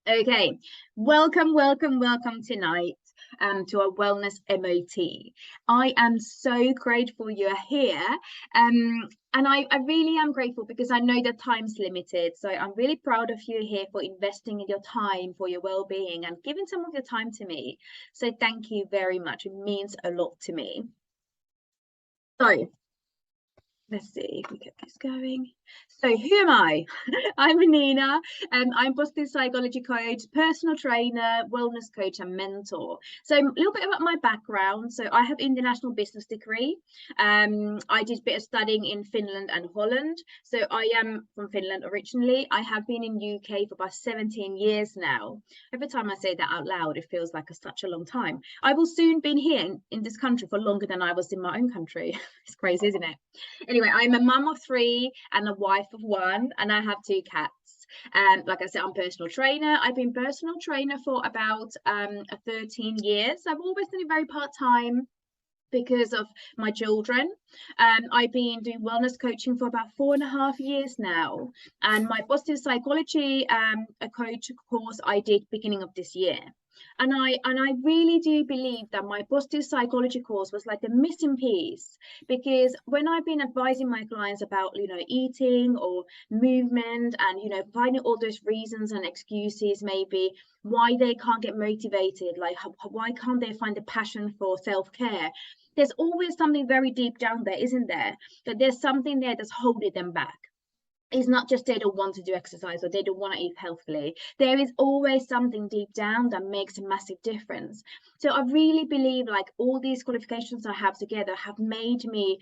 Okay, welcome tonight to our wellness MOT. I am so grateful you're here. And I really am grateful because I know that time's limited. So I'm really proud of you here for investing in your time for your well-being and giving some of your time to me. So thank you very much. It means a lot to me. So let's see if we get this going. So who am I? I'm Minniina. I'm positive psychology coach, personal trainer, wellness coach, and mentor. So a little bit about my background. So I have international business degree. I did a bit of studying in Finland and Holland. So I am from Finland originally. I have been in UK for about 17 years now. Every time I say that out loud, it feels like such a long time. I will soon be here in this country for longer than I was in my own country. It's crazy, isn't it? Anyway, I'm a mum of 3 and a wife of 1, and I have 2 cats. And like I said, I'm personal trainer. I've been personal trainer for about 13 years. I've always done it very part-time because of my children. I've been doing wellness coaching for about 4.5 years now, and my positive psychology a coach course I did beginning of this year. And I really do believe that my positive psychology course was like the missing piece, because when I've been advising my clients about eating or movement and finding all those reasons and excuses maybe why they can't get motivated, like why can't they find the passion for self-care, there's always something very deep down there, isn't there? That there's something there that's holding them back. It's not just they don't want to do exercise or they don't want to eat healthily. There is always something deep down that makes a massive difference. So I really believe like all these qualifications I have together have made me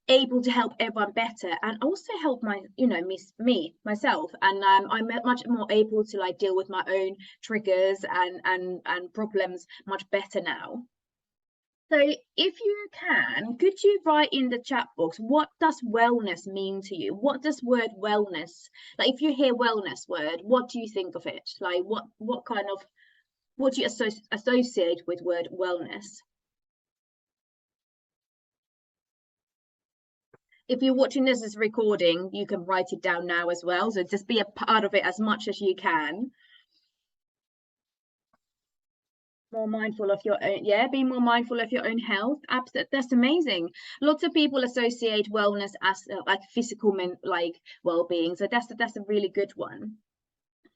able to help everyone better and also help myself, and I'm much more able to like deal with my own triggers and problems much better now. So if you can, could you write in the chat box, what does wellness mean to you? What does word wellness, like if you hear wellness word, what do you think of it? Like what do you associate with word wellness? If you're watching this as recording, you can write it down now as well. So just be a part of it as much as you can. More mindful of your own, be more mindful of your own health. Absolutely, that's amazing. Lots of people associate wellness as like physical well-being, so that's a really good one.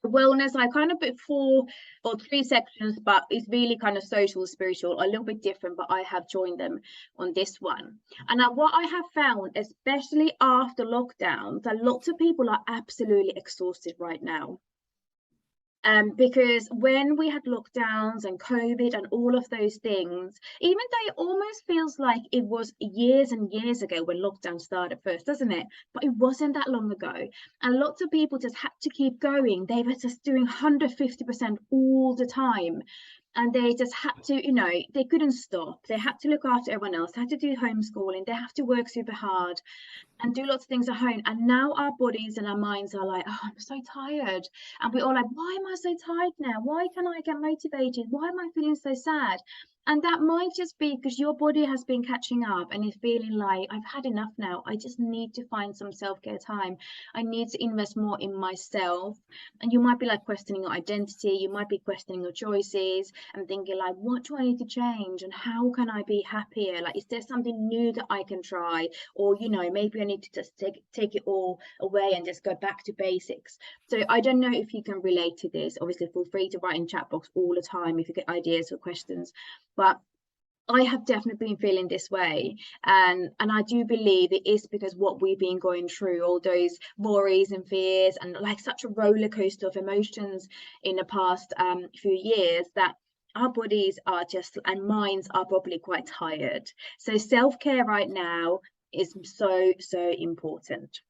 Wellness, I kind of put 4 or 3 sections, but it's really kind of social, spiritual, a little bit different, but I have joined them on this one. And what I have found, especially after lockdown, that lots of people are absolutely exhausted right now. Because when we had lockdowns and COVID and all of those things, even though it almost feels like it was years and years ago when lockdown started first, doesn't it? But it wasn't that long ago. And lots of people just had to keep going. They were just doing 150% all the time. And they just had to, they couldn't stop. They had to look after everyone else, they had to do homeschooling, they have to work super hard and do lots of things at home. And now our bodies and our minds are like, oh, I'm so tired. And we're all like, why am I so tired now? Why can't I get motivated? Why am I feeling so sad? And that might just be because your body has been catching up and is feeling like, I've had enough now. I just need to find some self-care time. I need to invest more in myself. And you might be like questioning your identity. You might be questioning your choices and thinking like, what do I need to change? And how can I be happier? Like, is there something new that I can try? Or, maybe I need to just take it all away and just go back to basics. So I don't know if you can relate to this. Obviously, feel free to write in chat box all the time if you get ideas or questions. But I have definitely been feeling this way, and I do believe it is because what we've been going through, all those worries and fears, and like such a roller coaster of emotions in the past few years, that our bodies are just and minds are probably quite tired. So self-care right now is so important.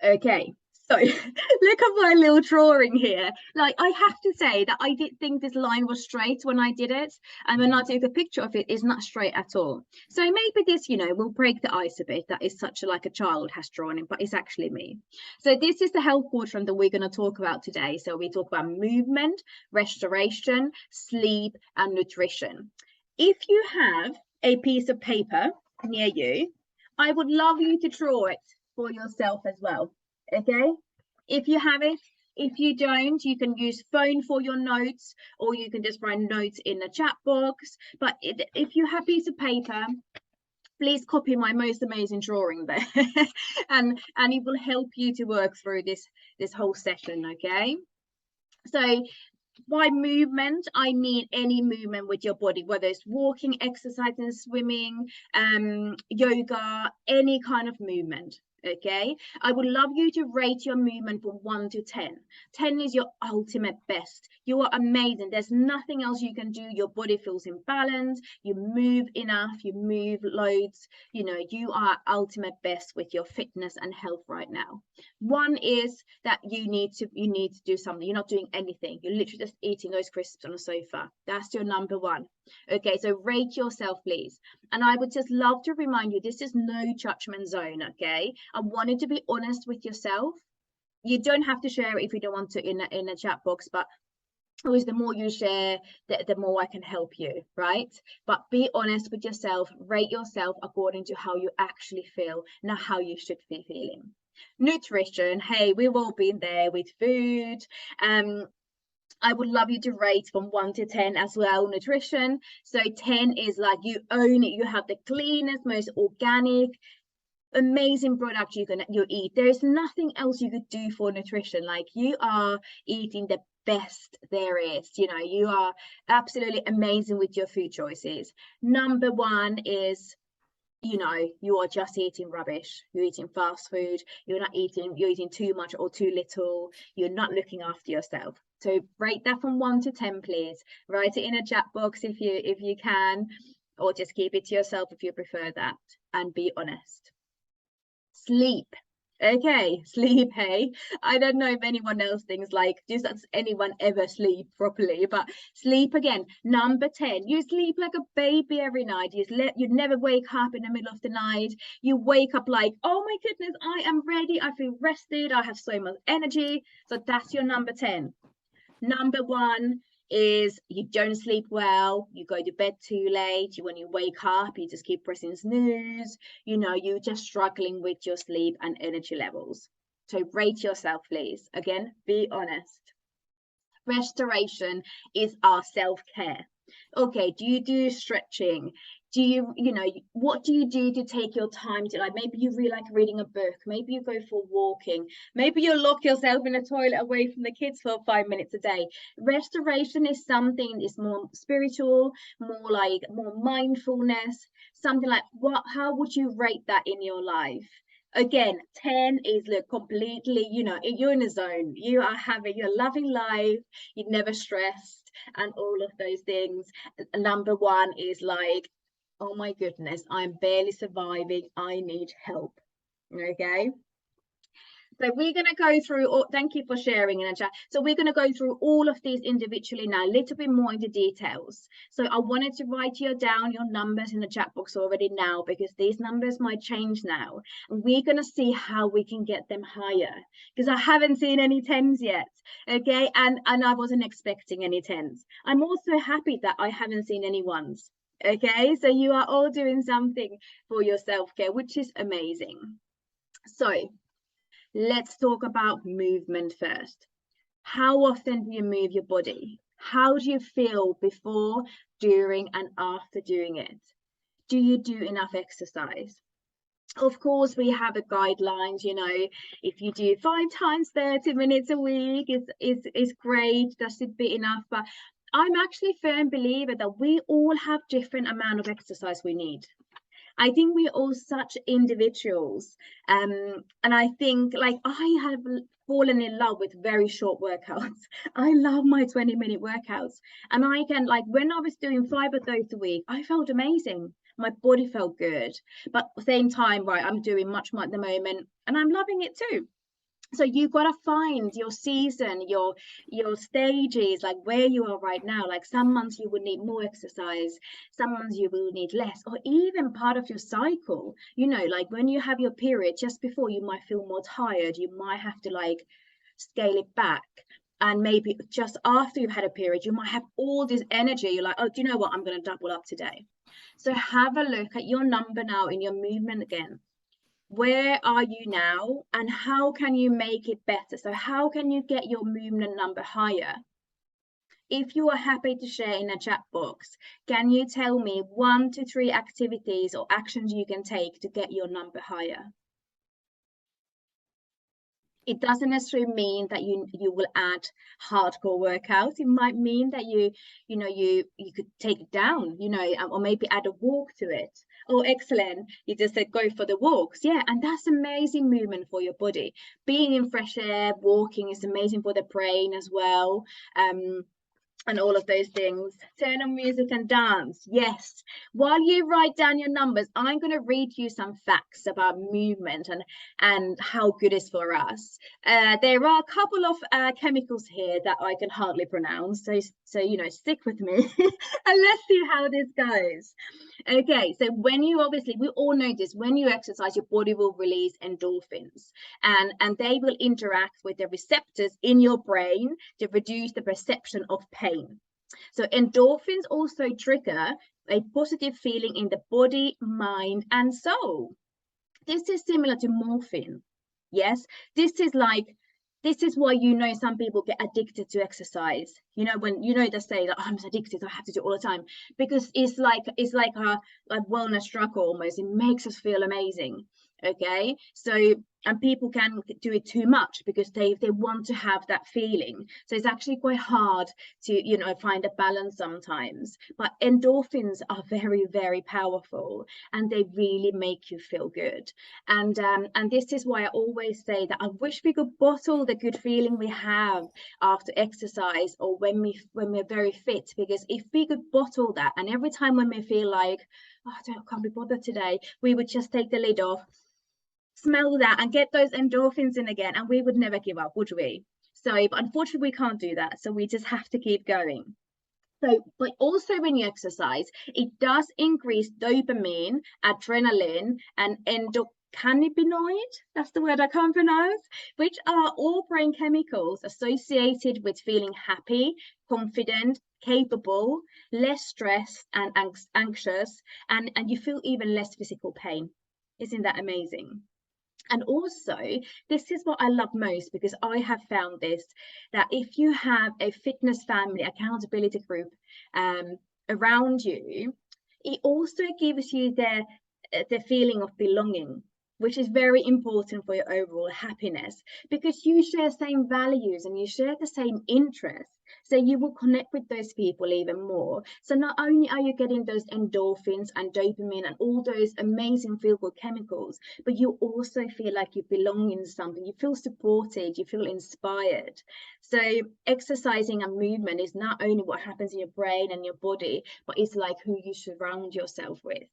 Okay, so look at my little drawing here. Like, I have to say that I did think this line was straight when I did it, and when I took a picture of it, it's not straight at all. So maybe this, will break the ice a bit, that is such like a child has drawn it, but it's actually me. So this is the health quadrant that we're going to talk about today. So we talk about movement, restoration, sleep, and nutrition. If you have a piece of paper near you, I would love you to draw it for yourself as well. Okay, if you have it, If you don't, you can use phone for your notes, or you can just write notes in the chat box. But if you have a piece of paper, please copy my most amazing drawing there and it will help you to work through this whole session. Okay, so by movement, I mean any movement with your body, whether it's walking, exercising, swimming, yoga, any kind of movement. Okay, I would love you to rate your movement from 1 to 10. 10 is your ultimate best. You are amazing. There's nothing else you can do. Your body feels in balance. You move enough. You move loads. You know, you are ultimate best with your fitness and health right now. 1 is that you need to do something. You're not doing anything. You're literally just eating those crisps on a sofa. That's your number 1. Okay, so rate yourself, please. And I would just love to remind you, this is no judgment zone. Okay, I wanted to be honest with yourself. You don't have to share it if you don't want to in a chat box, but always the more you share, the more I can help you, right? But be honest with yourself. Rate yourself according to how you actually feel, not how you should be feeling. Nutrition, hey, we've all been there with food. I would love you to rate from 1 to 10 as well, nutrition. So 10 is like you own it. You have the cleanest, most organic, amazing product you eat. There's nothing else you could do for nutrition. Like, you are eating the best there is. You know, you are absolutely amazing with your food choices. Number 1 is, you know, you are just eating rubbish. You're eating fast food. You're eating too much or too little. You're not looking after yourself. So rate that from 1 to 10, please. Write it in a chat box if you can, or just keep it to yourself if you prefer that, and be honest. Sleep. Okay, sleep, hey. I don't know if anyone else thinks like, does anyone ever sleep properly? But sleep, again, number 10. You sleep like a baby every night. You never wake up in the middle of the night. You wake up like, oh my goodness, I am ready. I feel rested. I have so much energy. So that's your number 10. Number 1 is you don't sleep well, you go to bed too late, when you wake up, you just keep pressing snooze, you know, you're just struggling with your sleep and energy levels. So rate yourself, please. Again, be honest. Restoration is our self-care. Okay, do you do stretching? Do you know, what do you do to take your time to, like, maybe you really like reading a book, maybe you go for walking, maybe you lock yourself in a toilet away from the kids for 5 minutes a day. Restoration is something is more spiritual, more mindfulness, something like how would you rate that in your life? Again, 10 is look completely, you know, you're in a zone, you're loving life, you're never stressed and all of those things. Number 1 is like, oh my goodness, I'm barely surviving, I need help. Okay, so we're going to go through thank you for sharing in the chat. So we're going to go through all of these individually now, a little bit more into details. So I wanted to write down your numbers in the chat box already now, because these numbers might change now, and we're going to see how we can get them higher, because I haven't seen any 10s yet. Okay, and I wasn't expecting any 10s. I'm also happy that I haven't seen any 1s. Okay, so you are all doing something for your self-care, which is amazing. So let's talk about movement first. How often do you move your body? How do you feel before, during, and after doing it? Do you do enough exercise? Of course, we have a guidelines, you know, if you do 5 times 30 minutes a week, is great. Does it be enough? But I'm actually a firm believer that we all have different amount of exercise we need. I think we're all such individuals. And I think, like, I have fallen in love with very short workouts. I love my 20-minute workouts. And I can, like, when I was doing 5 of those a week, I felt amazing. My body felt good. But at the same time, right, I'm doing much more at the moment, and I'm loving it too. So you've got to find your season, your stages, like where you are right now. Like, some months you will need more exercise, some months you will need less, or even part of your cycle, you know, like when you have your period, just before, you might feel more tired, you might have to like scale it back. And maybe just after you've had a period, you might have all this energy, you're like, oh, do you know what, I'm going to double up today. So have a look at your number now in your movement again. where are you now and how can you make it better? So how can you get your movement number higher? If you are happy to share in a chat box, can you tell me 1 to 3 activities or actions you can take to get your number higher? It doesn't necessarily mean that you will add hardcore workouts. It might mean that you could take it down, or maybe add a walk to it. Oh, excellent. You just said go for the walks. Yeah, and that's amazing movement for your body. Being in fresh air, walking is amazing for the brain as well. And all of those things. Turn on music and dance. Yes. While you write down your numbers, I'm going to read you some facts about movement and how good it's for us. There are a couple of chemicals here that I can hardly pronounce. So stick with me and let's see how this goes. Okay, so we all know this, when you exercise, your body will release endorphins and they will interact with the receptors in your brain to reduce the perception of pain. So endorphins also trigger a positive feeling in the body, mind, and soul. This is similar to morphine. Yes, this is why some people get addicted to exercise. When they say that, oh, I'm addicted, I have to do it all the time, because it's like a wellness drug almost. It makes us feel amazing. Okay, so and people can do it too much because they want to have that feeling. So it's actually quite hard to find a balance sometimes. But endorphins are very, very powerful and they really make you feel good. And this is why I always say that I wish we could bottle the good feeling we have after exercise or when we're very fit, because if we could bottle that, and every time when we feel like, oh, I can't be bothered today, we would just take the lid off, smell that and get those endorphins in again, and we would never give up, would we? So, but unfortunately we can't do that, so we just have to keep going. So, but also when you exercise, it does increase dopamine, adrenaline, and endocannabinoid, that's the word I can't pronounce, which are all brain chemicals associated with feeling happy, confident, capable, less stressed and anxious, and you feel even less physical pain. Isn't that amazing? And also, this is what I love most, because I have found this, that if you have a fitness family accountability group around you, it also gives you the feeling of belonging, which is very important for your overall happiness, because you share same values and you share the same interests. So you will connect with those people even more. So not only are you getting those endorphins and dopamine and all those amazing feel-good chemicals, but you also feel like you belong in something. You feel supported, you feel inspired. So exercising and movement is not only what happens in your brain and your body, but it's like who you surround yourself with.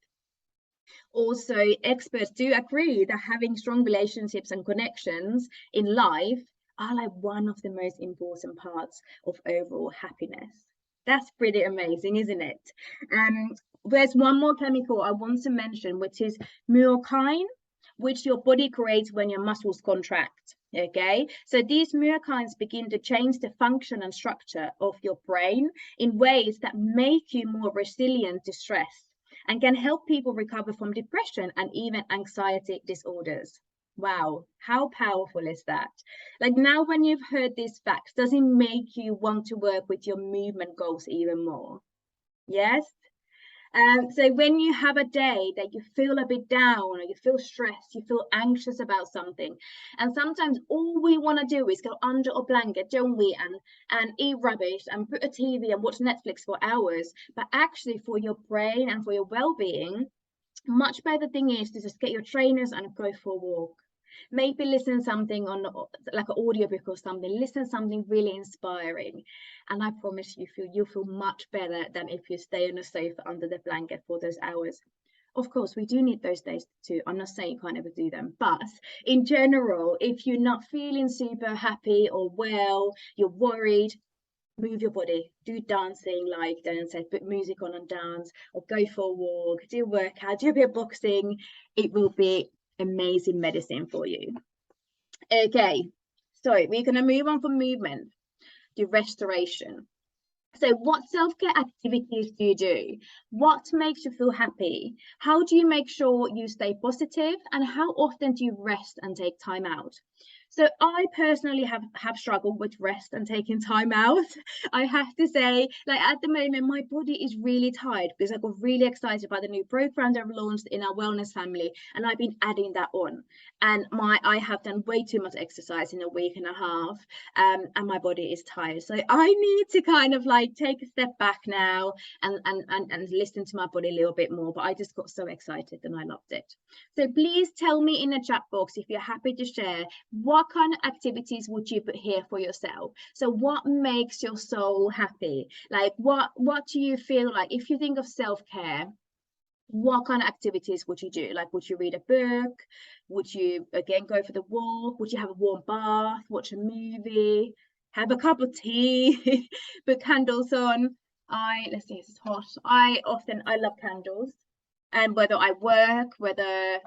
Also, experts do agree that having strong relationships and connections in life are like one of the most important parts of overall happiness. That's pretty amazing, isn't it? There's one more chemical I want to mention, which is myokine, which your body creates when your muscles contract. Okay, so these myokines begin to change the function and structure of your brain in ways that make you more resilient to stress and can help people recover from depression and even anxiety disorders. Wow, how powerful is that? Like, now when you've heard these facts, does it make you want to work with your movement goals even more? Yes? So when you have a day that you feel a bit down or you feel stressed, you feel anxious about something, and sometimes all we want to do is go under a blanket, don't we, and eat rubbish and put a TV and watch Netflix for hours. But actually, for your brain and for your well-being, much better thing is to just get your trainers and go for a walk. Maybe listen something on like an audiobook or something. Listen something really inspiring, and I promise you'll feel much better than if you stay on the sofa under the blanket for those hours. Of course, we do need those days too. I'm not saying you can't ever do them, but in general, if you're not feeling super happy or well, you're worried, move your body, do dancing, like Dan said, put music on and dance, or go for a walk, do a workout, do a bit of boxing. It will be amazing medicine for you. Okay, so we're going to move on from movement to restoration. So what self-care activities do you do? What makes you feel happy? How do you make sure you stay positive? And how often do you rest and take time out? So I personally have struggled with rest and taking time out. I have to say, like at the moment, my body is really tired because I got really excited by the new program that I've launched in our wellness family, and I've been adding that on. And I have done way too much exercise in a week and a half, and my body is tired. So I need to kind of like take a step back now and listen to my body a little bit more. But I just got so excited and I loved it. So please tell me in the chat box if you're happy to share, what kind of activities would you put here for yourself? So what makes your soul happy? Like what do you feel like if you think of self-care? What kind of activities would you do? Like, would you read a book? Would you again go for the walk? Would you have a warm bath, watch a movie, have a cup of tea, put candles on? Let's see, it's hot. I love candles. And whether I work, whether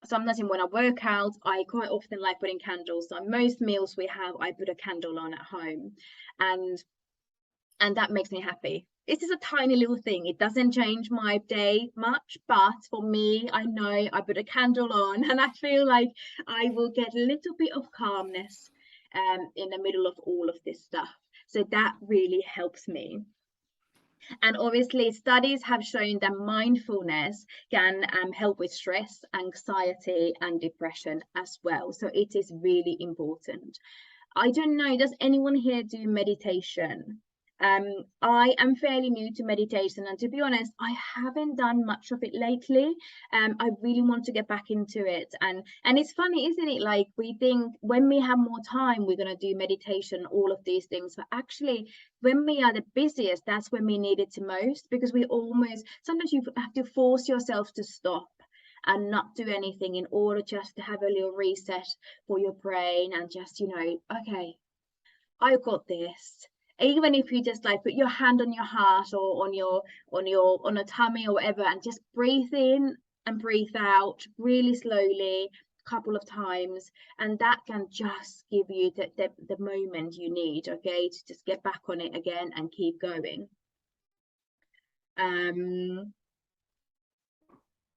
sometimes when I work out, I quite often like putting candles. So most meals we have, I put a candle on at home. And that makes me happy. This is a tiny little thing. It doesn't change my day much, but for me, I know I put a candle on and I feel like I will get a little bit of calmness in the middle of all of this stuff. So that really helps me. And obviously, studies have shown that mindfulness can help with stress, anxiety, and depression as well. So it is really important. I don't know, does anyone here do meditation? I am fairly new to meditation, and to be honest, I haven't done much of it lately. I really want to get back into it, and it's funny, isn't it? Like we think when we have more time, we're gonna do meditation, all of these things, but actually, when we are the busiest, that's when we need it the most, because we almost sometimes you have to force yourself to stop and not do anything in order just to have a little reset for your brain and just, okay, I got this. Even if you just like put your hand on your heart or on a tummy or whatever, and just breathe in and breathe out really slowly a couple of times, and that can just give you the moment you need, okay, to just get back on it again and keep going.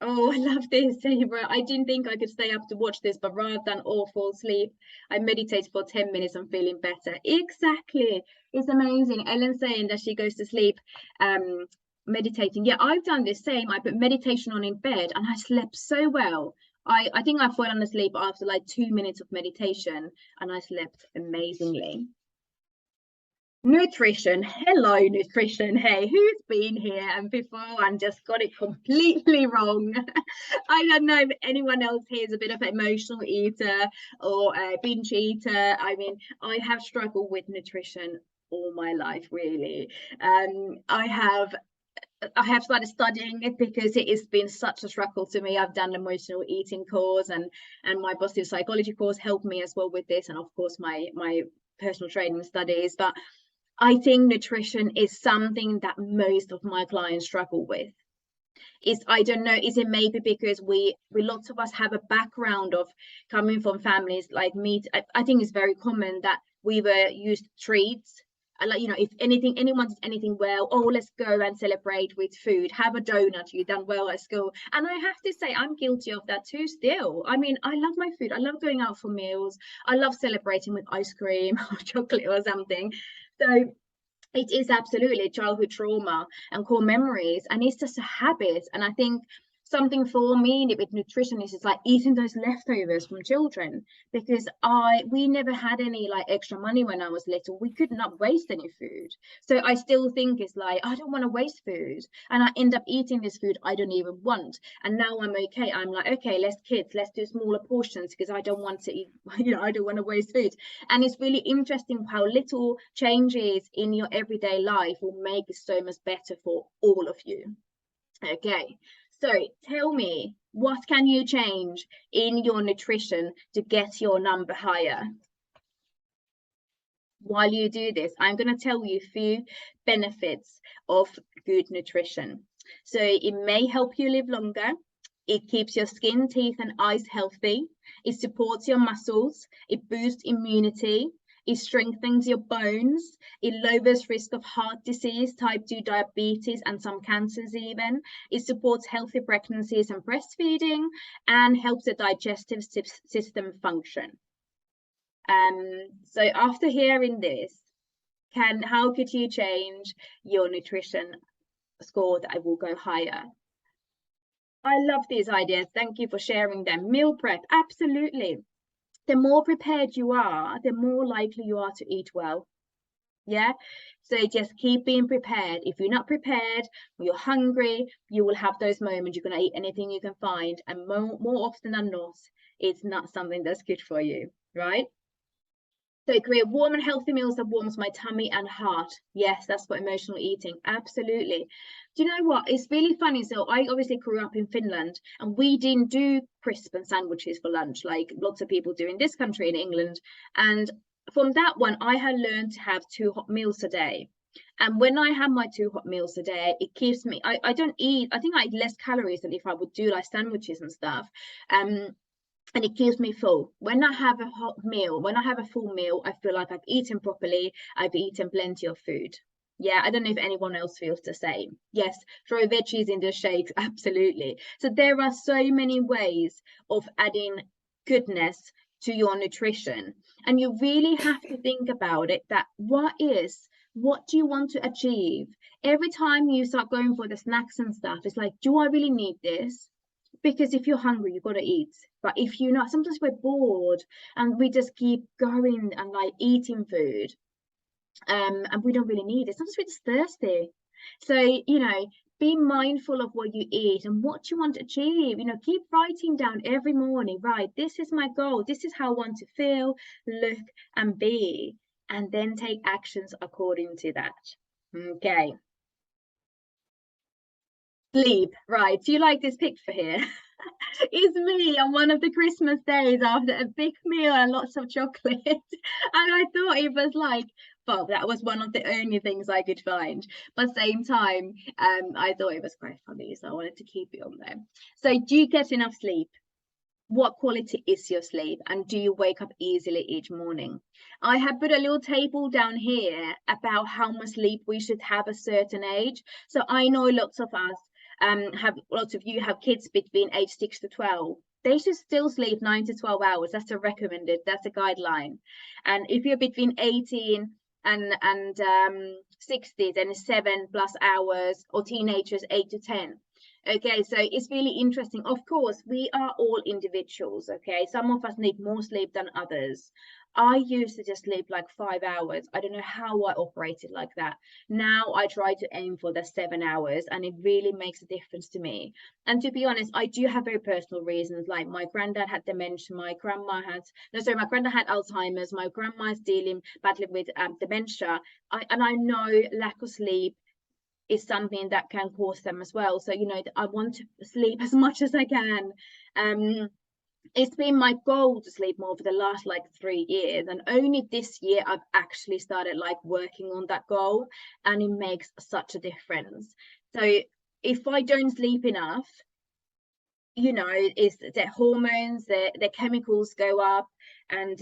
Oh, I love this, Sabra. I didn't think I could stay up to watch this, but rather than all fall asleep, I meditate for 10 minutes. I'm feeling better. Exactly. It's amazing. Ellen's saying that she goes to sleep meditating. Yeah, I've done the same. I put meditation on in bed and I slept so well. I think I fallen asleep after like 2 minutes of meditation and I slept amazingly. Nutrition. Hello, nutrition. Hey, who's been here and before and just got it completely wrong? I don't know if anyone else here is a bit of an emotional eater or a binge eater. I mean, I have struggled with nutrition all my life, really. I have started studying it because it has been such a struggle to me. I've done an emotional eating course and my positive psychology course helped me as well with this, and of course my personal training studies. But I think nutrition is something that most of my clients struggle with. I don't know, is it maybe because we lots of us have a background of coming from families like me. I think it's very common that we were used treats. Like, if anyone does anything well, oh, let's go and celebrate with food, have a donut, you've done well at school. And I have to say, I'm guilty of that too still. I mean, I love my food, I love going out for meals, I love celebrating with ice cream or chocolate or something. So it is absolutely childhood trauma and core memories, and it's just a habit. And I think something for me with nutrition is like eating those leftovers from children, because we never had any like extra money when I was little. We could not waste any food, so I still think it's like I don't want to waste food, and I end up eating this food I don't even want. And now I'm okay, I'm like, okay, let's do smaller portions because I don't want to eat, I don't want to waste food. And it's really interesting how little changes in your everyday life will make it so much better for all of you. Okay, so tell me, what can you change in your nutrition to get your number higher? While you do this, I'm going to tell you a few benefits of good nutrition. So it may help you live longer. It keeps your skin, teeth, and eyes healthy. It supports your muscles. It boosts immunity. It strengthens your bones. It lowers risk of heart disease, type 2 diabetes, and some cancers even. It supports healthy pregnancies and breastfeeding and helps the digestive system function. So after hearing this, how could you change your nutrition score that I will go higher? I love these ideas. Thank you for sharing them. Meal prep, absolutely. The more prepared you are, the more likely you are to eat well. Yeah, so just keep being prepared. If you're not prepared, when you're hungry, you will have those moments. You're going to eat anything you can find, and more often than not, it's not something that's good for you, right? So create warm and healthy meals that warms my tummy and heart. Yes, that's what emotional eating. Absolutely. Do you know what? It's really funny. So I obviously grew up in Finland, and we didn't do crisp and sandwiches for lunch like lots of people do in this country in England. And from that one, I had learned to have 2 hot meals a day. And when I have my 2 hot meals a day, it keeps me, I don't eat, I think I eat less calories than if I would do like sandwiches and stuff. And it keeps me full. When I have a hot meal, when I have a full meal, I feel like I've eaten properly, I've eaten plenty of food. Yeah, I don't know if anyone else feels the same. Yes, throw veggies in the shakes, absolutely. So there are so many ways of adding goodness to your nutrition. And you really have to think about it, that what do you want to achieve? Every time you start going for the snacks and stuff, it's like, do I really need this? Because if you're hungry, you've got to eat. But if you're not, sometimes we're bored and we just keep going and like eating food, and we don't really need it. Sometimes we're just thirsty. So, be mindful of what you eat and what you want to achieve. Keep writing down every morning, right? This is my goal. This is how I want to feel, look, and be. And then take actions according to that. Okay. Sleep, right? Do you like this picture here? It's me on one of the Christmas days after a big meal and lots of chocolate. And I thought it was like, well, that was one of the only things I could find. But same time, I thought it was quite funny, so I wanted to keep it on there. So do you get enough sleep? What quality is your sleep, and do you wake up easily each morning? I have put a little table down here about how much sleep we should have a certain age. So I know lots of us lots of you have kids between age 6 to 12. They should still sleep 9 to 12 hours. That's a recommended, that's a guideline. And if you're between 18 and 60, then it's 7+ hours, or teenagers 8 to 10. Okay, so it's really interesting. Of course, we are all individuals, okay? Some of us need more sleep than others. I used to just sleep like 5 hours. I don't know how I operated like that. Now I try to aim for the 7 hours, and it really makes a difference to me. And to be honest, I do have very personal reasons. Like my granddad had dementia, my granddad had Alzheimer's, my grandma's battling with dementia. And I know lack of sleep is something that can cause them as well. So, I want to sleep as much as I can. It's been my goal to sleep more for the last like 3 years, and only this year I've actually started like working on that goal, and it makes such a difference. So if I don't sleep enough, it's the hormones, the chemicals go up, and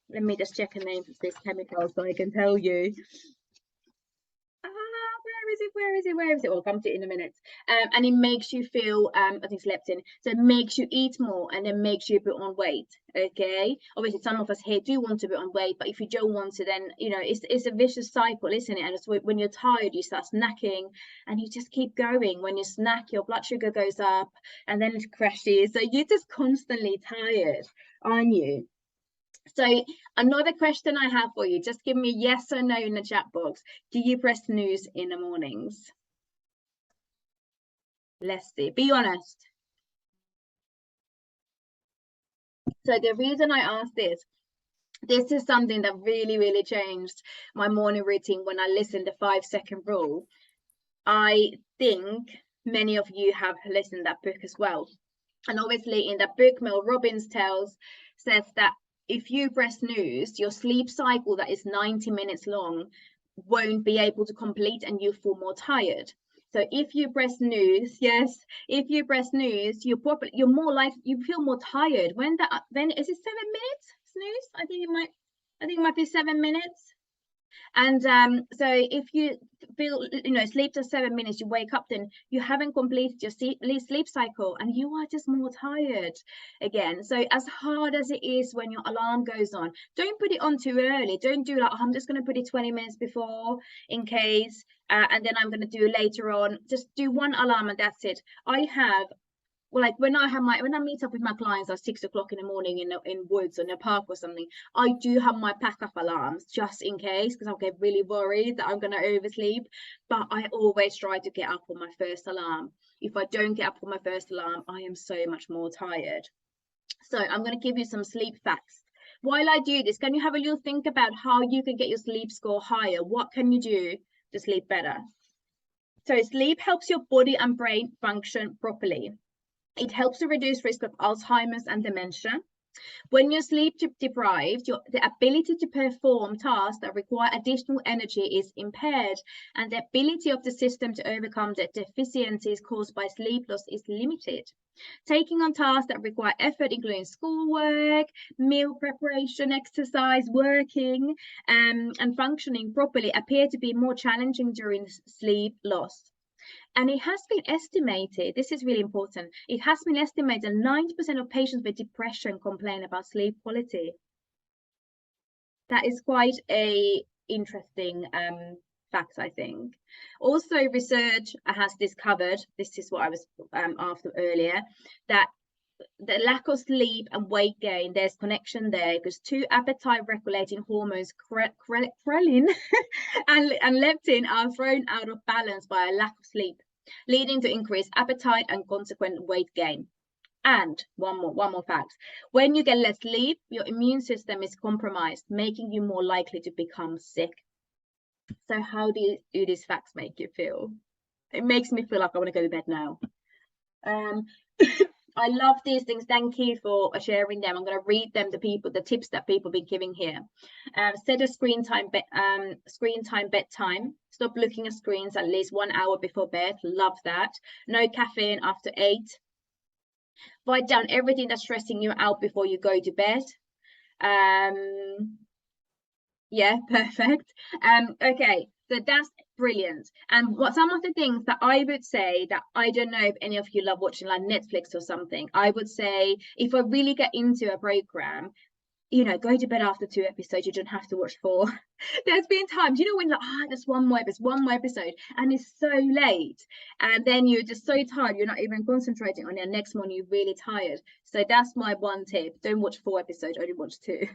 let me just check the name of this chemical so I can tell you. Where is it? We'll come to it in a minute. And it makes you feel, I think it's leptin. So it makes you eat more, and then makes you put on weight. Okay. Obviously, some of us here do want to put on weight, but if you don't want to, then it's a vicious cycle, isn't it? And it's when you're tired, you start snacking, and you just keep going. When you snack, your blood sugar goes up, and then it crashes. So you're just constantly tired, aren't you? So another question I have for you, just give me yes or no in the chat box. Do you press snooze in the mornings? Let's see, be honest. So the reason I asked this is something that really, really changed my morning routine when I listened to 5-second rule. I think many of you have listened to that book as well. And obviously in that book, Mel Robbins says that if you press snooze, your sleep cycle that is 90 minutes long won't be able to complete, and you feel more tired. So if you press snooze, if you press snooze, you're more like, you feel more tired. Then is it 7 minutes snooze? I think it might. I think it might be 7 minutes. And so if you feel, sleep to 7 minutes, you wake up, then you haven't completed your sleep cycle and you are just more tired again. So as hard as it is when your alarm goes on, don't put it on too early. Don't do like, I'm just going to put it 20 minutes before in case, and then I'm going to do it later on. Just do one alarm and that's it. I have, like when I meet up with my clients at 6 o'clock in the morning in woods or in a park or something, I do have my backup alarms just in case, because I'll get really worried that I'm going to oversleep. But I always try to get up on my first alarm. If I don't get up on my first alarm, I am so much more tired. So I'm going to give you some sleep facts. While I do this, can you have a little think about how you can get your sleep score higher? What can you do to sleep better? So sleep helps your body and brain function properly. It helps to reduce risk of Alzheimer's and dementia. When you're sleep deprived, the ability to perform tasks that require additional energy is impaired, and the ability of the system to overcome the deficiencies caused by sleep loss is limited. Taking on tasks that require effort, including schoolwork, meal preparation, exercise, working, and functioning properly, appear to be more challenging during sleep loss. And it has been estimated, this is really important, it has been estimated 90% of patients with depression complain about sleep quality. That is quite a interesting fact, I think. Also, research has discovered, this is what I was after earlier, that the lack of sleep and weight gain, there's connection there, because two appetite regulating hormones, ghrelin and leptin, are thrown out of balance by a lack of sleep, leading to increased appetite and consequent weight gain. And one more fact: when you get less sleep, your immune system is compromised, making you more likely to become sick. So how do these facts make you feel? It makes me feel like I want to go to bed now. I love these things. Thank you for sharing them. I'm going to read them to people, the tips that people have been giving here. Set a screen time bedtime. Stop looking at screens at least 1 hour before bed. Love that. No caffeine after 8. Write down everything that's stressing you out before you go to bed. Yeah, perfect. Okay, so that's brilliant. And what some of the things that I would say, that I don't know if any of you love watching like Netflix or something, I would say if I really get into a program, go to bed after 2 episodes. You don't have to watch 4. There's been times, when like, there's one more episode and it's so late, and then you're just so tired, you're not even concentrating on it. Next morning, you're really tired. So that's my one tip. Don't watch 4 episodes, only watch 2.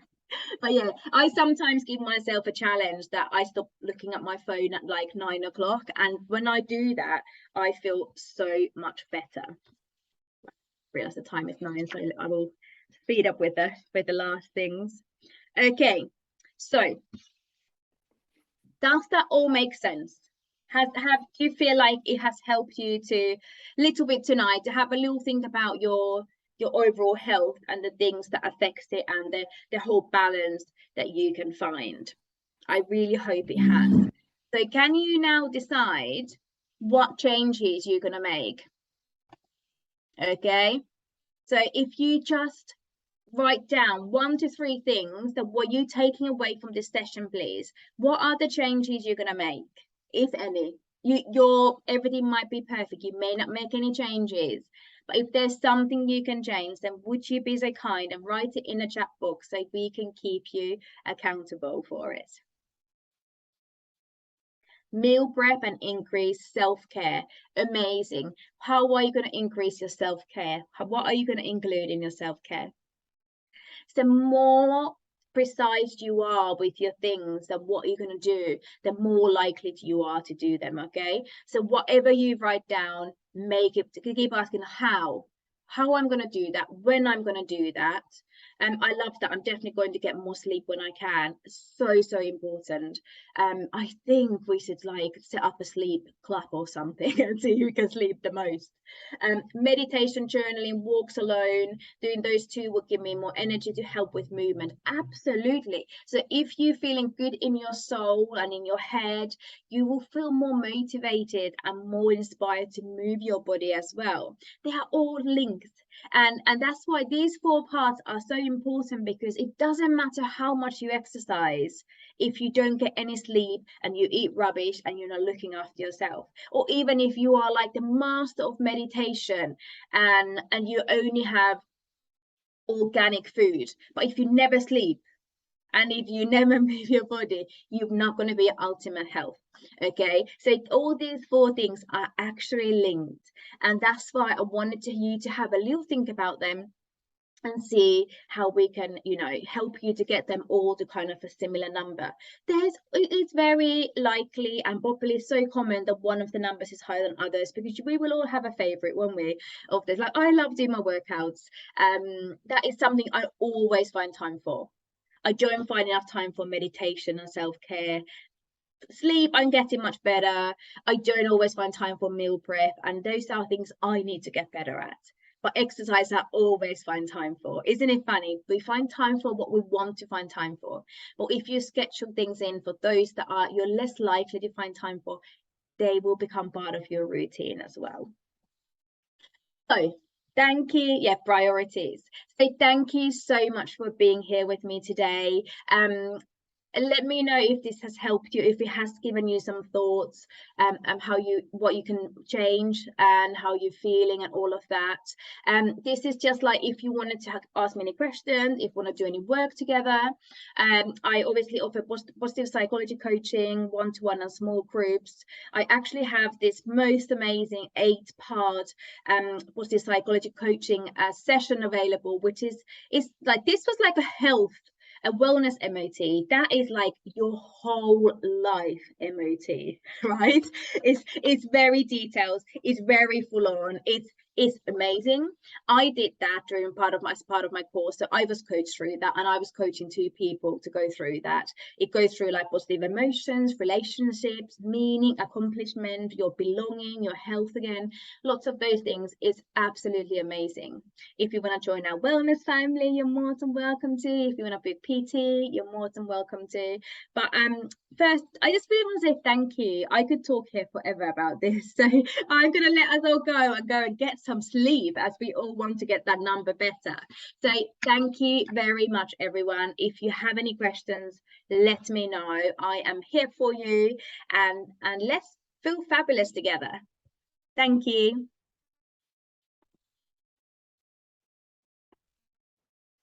But yeah, I sometimes give myself a challenge that I stop looking at my phone at like 9 o'clock. And when I do that, I feel so much better. I realize the time is 9, so I will speed up with the last things. Okay, so does that all make sense? Do you feel like it has helped you to little bit tonight to have a little think about your overall health and the things that affects it, and the whole balance that you can find? I really hope it has. So can you now decide what changes you're going to make? Okay, so if you just write down 1 to 3 things that what you taking away from this session, please. What are the changes you're going to make, if any? Everything might be perfect, you may not make any changes, but if there's something you can change, then would you be so kind and write it in the chat box so we can keep you accountable for it? Meal prep and increase self-care. Amazing. How are you going to increase your self-care? What are you going to include in your self-care? The more precise you are with your things and what you're going to do, the more likely you are to do them. Okay, so whatever you write down, make it, keep asking how I'm going to do that, when I'm going to do that. I love that. I'm definitely going to get more sleep when I can. So important. I think we should like set up a sleep club or something and see who can sleep the most. Meditation, journaling, walks alone, doing those 2 will give me more energy to help with movement. Absolutely. So if you're feeling good in your soul and in your head, you will feel more motivated and more inspired to move your body as well. They are all linked. And that's why these 4 parts are so important, because it doesn't matter how much you exercise if you don't get any sleep and you eat rubbish and you're not looking after yourself, or even if you are like the master of meditation and you only have organic food, but if you never sleep and if you never move your body, you're not going to be ultimate health. Okay, so all these 4 things are actually linked, and that's why I wanted you to have a little think about them and see how we can, you know, help you to get them all to kind of a similar number. It's very likely and probably so common that one of the numbers is higher than others, because we will all have a favorite, won't we, of this. Like, I love doing my workouts. That is something I always find time for. I don't find enough time for meditation and self-care. Sleep, I'm getting much better. I don't always find time for meal prep, and those are things I need to get better at. But exercise, I always find time for. Isn't it funny? We find time for what we want to find time for. But if you schedule things in for those that are you're less likely to find time for, they will become part of your routine as well. So thank you. Yeah, priorities. So thank you so much for being here with me today. Let me know if this has helped you, if it has given you some thoughts, what you can change and how you're feeling and all of that. This is just like if you wanted to ask me any questions, if you want to do any work together. I obviously offer positive psychology coaching, one-to-one and small groups. I actually have this most amazing 8-part positive psychology coaching session available, which is like, this was like a wellness MOT. That is like your whole life MOT, right? It's very detailed, it's very full on, it's amazing. I did that during part of my course. So I was coached through that, and I was coaching 2 people to go through that. It goes through like positive emotions, relationships, meaning, accomplishment, your belonging, your health again, lots of those things. Is absolutely amazing. If you want to join our wellness family, you're more than welcome to. If you want to be PT, you're more than welcome to. But first, I just really want to say thank you. I could talk here forever about this, so I'm going to let us all go and get some sleep, as we all want to get that number better. So thank you very much, everyone. If you have any questions, let me know. I am here for you, and let's feel fabulous together. Thank you.